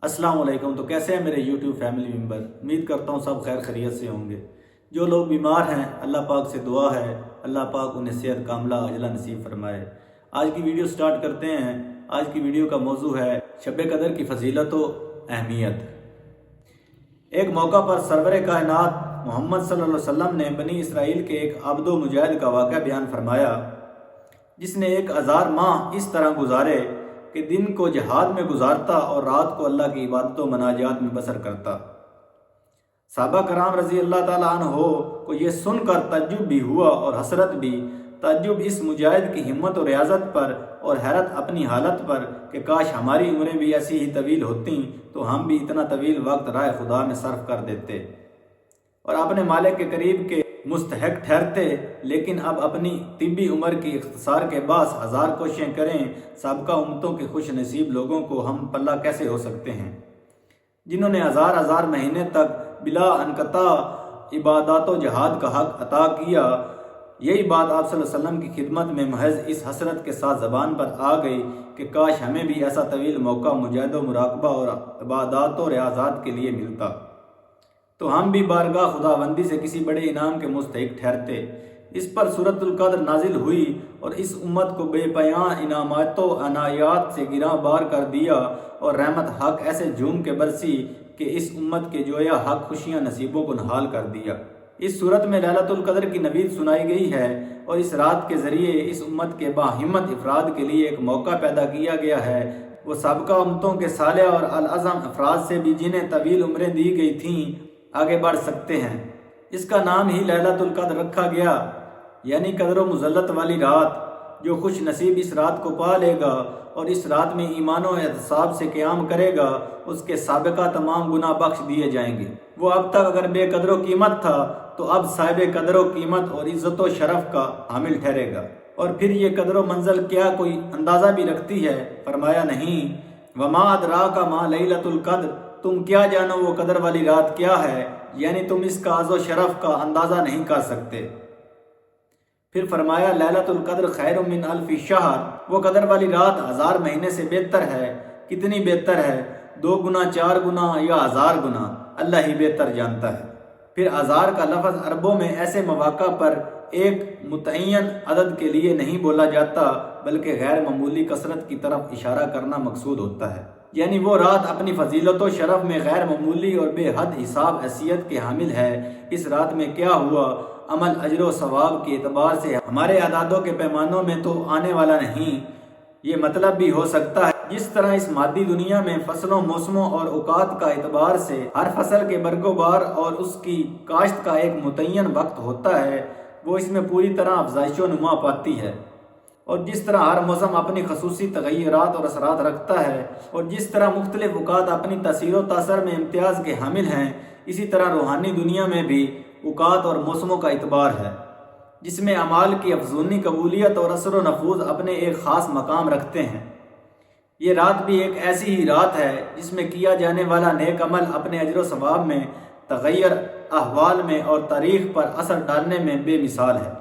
अस्सलाम वालेकुम। तो कैसे हैं मेरे YouTube फैमिली मेम्बर। उम्मीद करता हूँ सब खैर खैरियत से होंगे। जो लोग बीमार हैं अल्लाह पाक से दुआ है अल्लाह पाक उन्हें सेहत कामला अजला नसीब फरमाए। आज की वीडियो स्टार्ट करते हैं। आज की वीडियो का मौजू है शब कदर की फजीलत व अहमियत। एक मौका पर सरवर कायनात मोहम्मद सल्लल्लाहु अलैहि वसल्लम ने बनी इसराइल के एक आबदो मुजाहिद का वाक़या बयान फरमाया, जिसने 1000 माह इस तरह गुजारे कि दिन को जिहाद में गुजारता और रात को अल्लाह की इबादत व मनाजात में बसर करता। साहबा कराम रजी अल्लाह ताला अन्हो को ये सुनकर तज्जुब भी हुआ और हसरत भी। तज्जुब इस मुजाहिद की हिम्मत और रियाजत पर और हैरत अपनी हालत पर कि काश हमारी उम्रें भी ऐसी ही तवील होती तो हम भी इतना तवील वक्त राह खुदा में सर्फ कर देते और अपने मालिक के करीब के मुस्तहक ठहरते। लेकिन अब अपनी तिब्बी उम्र की इख्तिसार के बास 1000 कोशिशें करें सबका उम्मतों के खुश नसीब लोगों को हम पल्ला कैसे हो सकते हैं, जिन्होंने हजार महीने तक बिला अनकता इबादत व जहाद का हक अता किया। यही बात आप सल्लल्लाहु अलैहि वसल्लम की खिदमत में महज इस हसरत के साथ ज़बान पर आ गई कि काश हमें भी ऐसा तवील मौका मुजाहिद व मुराकबा और इबादत व रियाज़ात के लिए मिलता तो हम भी बारगाह खुदाबंदी से किसी बड़े इनाम के मुस्तहिक ठहरते। इस पर सूरतुल कद्र नाजिल हुई और इस उम्मत को बेपयां इनामातों अनायात से गिरा बार कर दिया और रहमत हक ऐसे झूम के बरसी कि इस उम्मत के जोया हक खुशियां नसीबों को नहाल कर दिया। इस सूरत में लैलतुल कद्र की नवीद सुनाई गई है और इस रात के जरिए इस उम्मत के बाहिम्मत अफराद के लिए एक मौका पैदा किया गया है। वो सबका उम्मतों के साले और अल-अज़म अफराद से भी जिन्हें तवील उम्रें दी गई थीं आगे बढ़ सकते हैं। इसका नाम ही लैलतुल कद्र रखा गया, यानी कद्र मुज़ल्लत वाली रात। जो खुश नसीब इस रात को पा लेगा और इस रात में ईमान और एहतिसाब से क़याम करेगा उसके साबिका तमाम गुनाह बख्श दिए जाएंगे। वो अब तक अगर बेकदर कीमत था तो अब साहिब कदर कीमत और इज़्ज़त व शरफ का हामिल ठहरेगा। और फिर ये कदर मंज़ल क्या कोई अंदाज़ा भी रखती है? फरमाया नहीं, वमा अदराका मा लैलतुल कद्र, तुम क्या जानो वो कदर वाली रात क्या है, यानी तुम इसका अज़्ज़ो शरफ का अंदाज़ा नहीं कर सकते। फिर फरमाया लैलतुल कद्र खैरुम मिन अल्फि शहर, वो कदर वाली रात 1000 महीने से बेहतर है। कितनी बेहतर है? 2 गुना, 4 गुना या 1000 गुना, अल्लाह ही बेहतर जानता है। फिर 1000 का लफ्ज़ अरबों में ऐसे मौक़ा पर एक मुतय्यन अदद के लिए नहीं बोला जाता बल्कि गैर मामूली कसरत की तरफ इशारा करना मकसूद होता है। यानी वो रात अपनी फजीलत व शरफ में गैर मामूली और बेहद हिसाब हैसियत के हामिल है। इस रात में क्या हुआ अमल अजर व सवाब के एतबार से हमारे अदादों के पैमानों में तो आने वाला नहीं। ये मतलब भी हो सकता है जिस तरह इस मादी दुनिया में फसलों, मौसमों और औकात का एतबार से हर फसल के बरगोबार और उसकी काश्त का एक मुतय्यन वक्त होता है, वो इसमें पूरी तरह अफजाइश व नुमा पाती है। और जिस तरह हर मौसम अपनी खसूसी तगय्युरात और असरात रखता है और जिस तरह मुख्तलिफ औकात अपनी तसीर व तासर में इम्तियाज़ के हामिल हैं, इसी तरह रूहानी दुनिया में भी औकात और मौसमों का इतबार है, जिसमें अमाल की अफजूनी कबूलियत और असर व नफूज अपने एक ख़ास मकाम रखते हैं। ये रात भी एक ऐसी ही रात है जिसमें किया जाने वाला नेक अमल अपने अजर व सवाब में, तगय्युर अहवाल में और तारीख पर असर डालने में बेमिसाल है।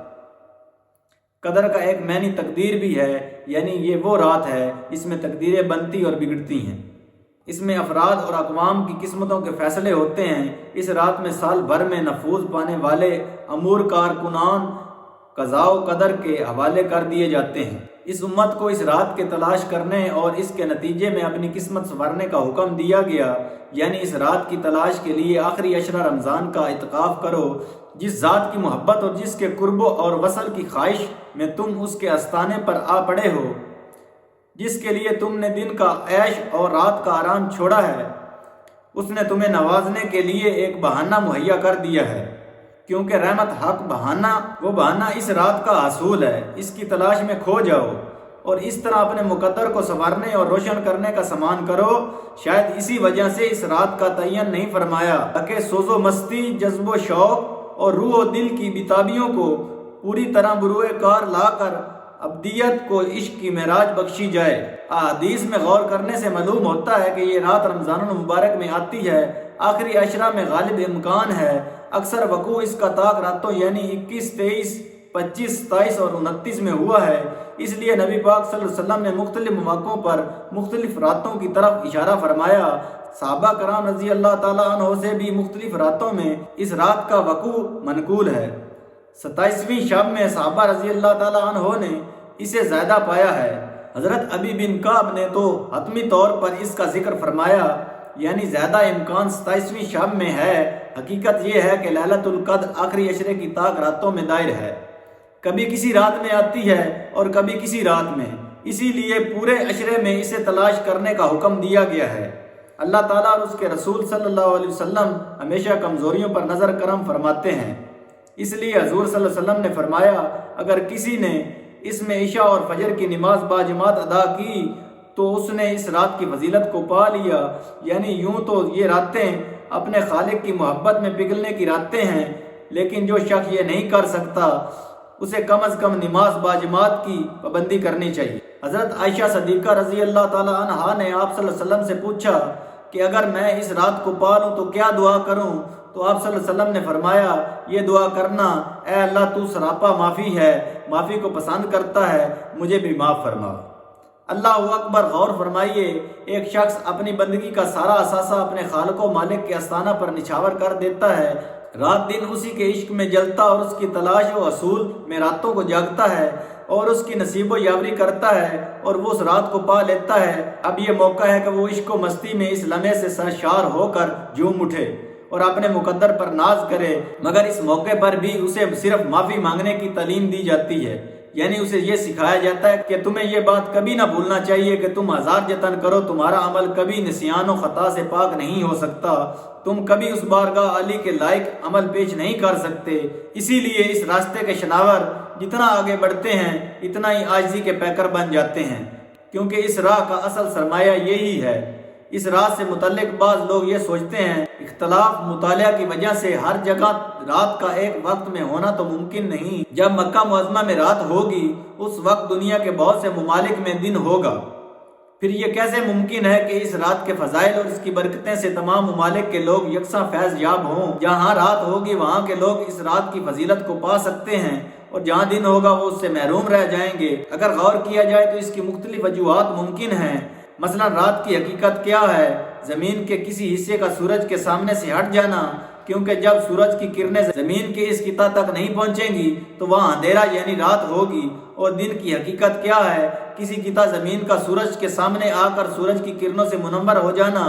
कदर का एक मैनी तकदीर भी है, यानी ये वो रात है इसमें तकदीरें बनती और बिगड़ती हैं। इसमें अफराद और अक़वाम की किस्मतों के फैसले होते हैं। इस रात में साल भर में नफूज पाने वाले अमूर कारकुनान कज़ाओ कदर के हवाले कर दिए जाते हैं। इस उम्मत को इस रात के तलाश करने और इसके नतीजे में अपनी किस्मत संवारने का हुक्म दिया गया, यानी इस रात की तलाश के लिए आखिरी अशरा रमज़ान का इत्काफ़ करो। जिस ज़ात की मोहब्बत और जिसके कुर्ब और वसल की ख्वाहिश में तुम उसके आस्ताने पर आ पड़े हो, जिसके लिए तुमने दिन का ऐश और रात का आराम छोड़ा है, उसने तुम्हें नवाजने के लिए एक बहाना मुहैया कर दिया है। क्योंकि रहमत हक बहाना, वो बहाना इस रात का हासूल है। इसकी तलाश में खो जाओ और इस तरह अपने मुकद्दर को संवारने और रोशन करने का सामान करो। शायद इसी वजह से इस रात का तयन नहीं फरमाया ताकि सोजो मस्ती, जज्बो शौक और रूह और दिल की बिताबियों को पूरी तरह बुरुए कार लाकर अब्दियत को इश्क की महराज बख्शी जाए। हदीस में गौर करने से मालूम होता है कि ये रात रमज़ानुल मुबारक में आती है, आखिरी अशरा में गालिब इम्कान है। अक्सर वकू इसका ताक रातों यानी 21, 23, 25, 27 और 29 में हुआ है। इसलिए नबी पाक सल्लल्लाहु अलैहि वसल्लम ने मुख्तलिफ मौक़ों पर मुख्तलिफ रातों की तरफ इशारा फरमाया। صحابہ کرام رضی اللہ تعالیٰ عنہ سے بھی مختلف راتوں میں اس رات کا وقوع منقول ہے۔ 27ویں شب میں صحابہ رضی اللہ تعالیٰ عنہ نے اسے زیادہ پایا ہے۔ حضرت ابی بن کعب نے تو حتمی طور پر اس کا ذکر فرمایا، یعنی زیادہ امکان 27ویں شب میں ہے۔ حقیقت یہ ہے کہ لیلۃ القدر آخری عشرے کی طاق راتوں میں دائر ہے، کبھی کسی رات میں آتی ہے اور کبھی کسی رات میں، اسی لیے پورے عشرے میں اسے تلاش کرنے کا حکم دیا گیا ہے۔ اللہ تعالیٰ اور اس کے رسول صلی اللہ علیہ وسلم ہمیشہ کمزوریوں پر نظر کرم فرماتے ہیں، اس لیے حضور صلی اللہ علیہ وسلم نے فرمایا اگر کسی نے اس میں عشاء اور فجر کی نماز باجماعت ادا کی تو اس نے اس رات کی فضیلت کو پا لیا۔ یعنی یوں تو یہ راتیں اپنے خالق کی محبت میں پگھلنے کی راتیں ہیں، لیکن جو شخص یہ نہیں کر سکتا اسے کم از کم نماز باجماعت کی پابندی کرنی چاہیے۔ حضرت عائشہ صدیقہ رضی اللہ تعالی عنہا نے آپ صلی اللہ علیہ وسلم سے پوچھا کہ اگر میں اس رات کو پا لوں تو کیا دعا کروں؟ تو آپ صلی اللہ علیہ وسلم نے فرمایا یہ دعا کرنا، اے اللہ تو سراپا معافی ہے، معافی کو پسند کرتا ہے، مجھے بھی معاف فرما۔ اللہ اکبر! غور فرمائیے، ایک شخص اپنی بندگی کا سارا اثاثہ اپنے خالق و مالک کے آستانہ پر نچھاور کر دیتا ہے، رات دن اسی کے عشق میں جلتا اور اس کی تلاش و حصول میں راتوں کو جاگتا ہے اور اس کی نصیب و یاوری کرتا ہے اور وہ اس رات کو پا لیتا ہے۔ اب یہ موقع ہے کہ وہ عشق و مستی میں اس لمحے سے سرشار ہو کر جھوم اٹھے اور اپنے مقدر پر ناز کرے، مگر اس موقع پر بھی اسے صرف معافی مانگنے کی تعلیم دی جاتی ہے۔ یعنی اسے یہ سکھایا جاتا ہے کہ تمہیں یہ بات کبھی نہ بھولنا چاہیے کہ تم ہزار جتن کرو تمہارا عمل کبھی نسیان و خطا سے پاک نہیں ہو سکتا، تم کبھی اس بارگاہ علی کے لائق عمل پیش نہیں کر سکتے۔ اسی لیے اس راستے کے شناور جتنا آگے بڑھتے ہیں اتنا ہی عاجزی کے پیکر بن جاتے ہیں، کیونکہ اس راہ کا اصل سرمایہ یہی ہے۔ اس راہ سے متعلق بعض لوگ یہ سوچتے ہیں اختلاف مطالعہ کی وجہ سے ہر جگہ رات کا ایک وقت میں ہونا تو ممکن نہیں۔ جب مکہ معظمہ میں رات ہوگی اس وقت دنیا کے بہت سے ممالک میں دن ہوگا، پھر یہ کیسے ممکن ہے کہ اس رات کے فضائل اور اس کی برکتیں سے تمام ممالک کے لوگ یکساں فیض یاب ہوں؟ جہاں رات ہوگی وہاں کے لوگ اس رات کی فضیلت کو پا سکتے ہیں اور جہاں دن ہوگا وہ اس سے محروم رہ جائیں گے۔ اگر غور کیا جائے تو اس کی مختلف وجوہات ممکن ہیں۔ مثلا رات کی حقیقت کیا ہے؟ زمین کے کسی حصے کا سورج کے سامنے سے ہٹ جانا، کیونکہ جب سورج کی کرنیں زمین کے اس خطہ تک نہیں پہنچیں گی تو وہاں اندھیرا یعنی رات ہوگی۔ اور دن کی حقیقت کیا ہے؟ کسی خطہ زمین کا سورج کے سامنے آ کر سورج کی کرنوں سے منور ہو جانا،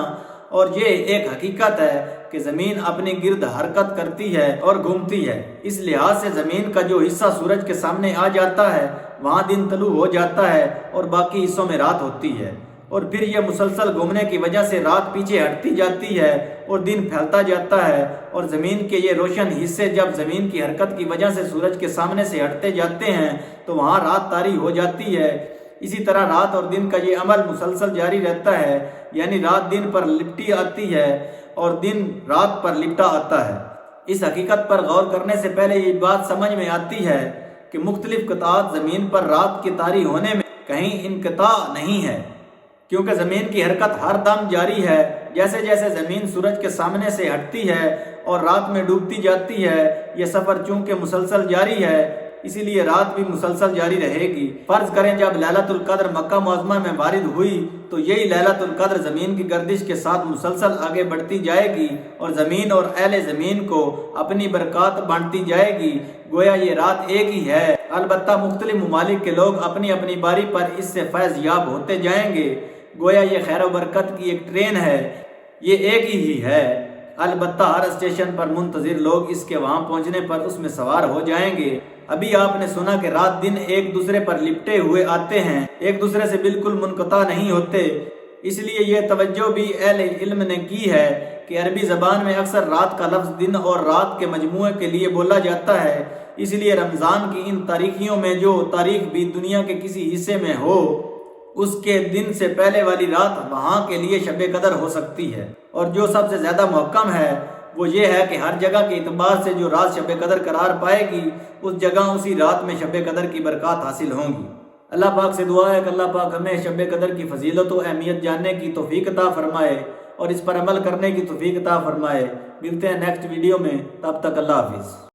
اور یہ ایک حقیقت ہے کہ زمین اپنی گرد حرکت کرتی ہے اور گھومتی ہے، اس لحاظ سے زمین کا جو حصہ سورج کے سامنے آ جاتا ہے وہاں دن طلوع ہو جاتا ہے اور باقی حصوں میں رات ہوتی ہے، اور پھر یہ مسلسل گھومنے کی وجہ سے رات پیچھے ہٹتی جاتی ہے اور دن پھیلتا جاتا ہے، اور زمین کے یہ روشن حصے جب زمین کی حرکت کی وجہ سے سورج کے سامنے سے ہٹتے جاتے ہیں تو وہاں رات طاری ہو جاتی ہے۔ اسی طرح رات اور دن کا یہ عمل مسلسل جاری رہتا ہے، یعنی رات دن پر لپٹی آتی ہے اور دن رات پر لپٹا آتا ہے۔ اس حقیقت پر غور کرنے سے پہلے یہ بات سمجھ میں آتی ہے کہ مختلف قطعات زمین پر رات کے طاری ہونے میں کہیں انقطاع نہیں ہے، کیونکہ زمین کی حرکت ہر دم جاری ہے۔ جیسے جیسے زمین سورج کے سامنے سے ہٹتی ہے اور رات میں ڈوبتی جاتی ہے، یہ سفر چونکہ مسلسل جاری ہے اسی لیے رات بھی مسلسل جاری رہے گی۔ فرض کریں جب لیلۃ القدر مکہ معظمہ میں وارد ہوئی تو یہی لیلۃ القدر زمین کی گردش کے ساتھ مسلسل آگے بڑھتی جائے گی اور زمین اور اہل زمین کو اپنی برکات بانٹتی جائے گی، گویا یہ رات ایک ہی ہے۔ البتہ مختلف ممالک کے لوگ اپنی اپنی باری پر اس سے فیض یاب ہوتے جائیں گے، گویا یہ خیر و برکت کی ایک ٹرین ہے، یہ ایک ہی ہے۔ البتہ ہر اسٹیشن پر منتظر لوگ اس کے وہاں پہنچنے پر اس میں سوار ہو جائیں گے۔ ابھی آپ نے سنا کہ رات دن ایک دوسرے پر لپٹے ہوئے آتے ہیں، ایک دوسرے سے بالکل منقطع نہیں ہوتے۔ اس لیے یہ توجہ بھی اہل علم نے کی ہے کہ عربی زبان میں اکثر رات کا لفظ دن اور رات کے مجموعے کے لیے بولا جاتا ہے، اس لیے رمضان کی ان تاریخیوں میں جو تاریخ بھی دنیا کے کسی حصے میں ہو اس کے دن سے پہلے والی رات وہاں کے لیے شب قدر ہو سکتی ہے، اور جو سب سے زیادہ محکم ہے وہ یہ ہے کہ ہر جگہ کے اعتبار سے جو رات شب قدر قرار پائے گی اس جگہ اسی رات میں شب قدر کی برکات حاصل ہوں گی۔ اللہ پاک سے دعا ہے کہ اللہ پاک ہمیں شب قدر کی فضیلت و اہمیت جاننے کی توفیق عطا فرمائے اور اس پر عمل کرنے کی توفیق عطا فرمائے۔ ملتے ہیں نیکسٹ ویڈیو میں، تب تک اللہ حافظ۔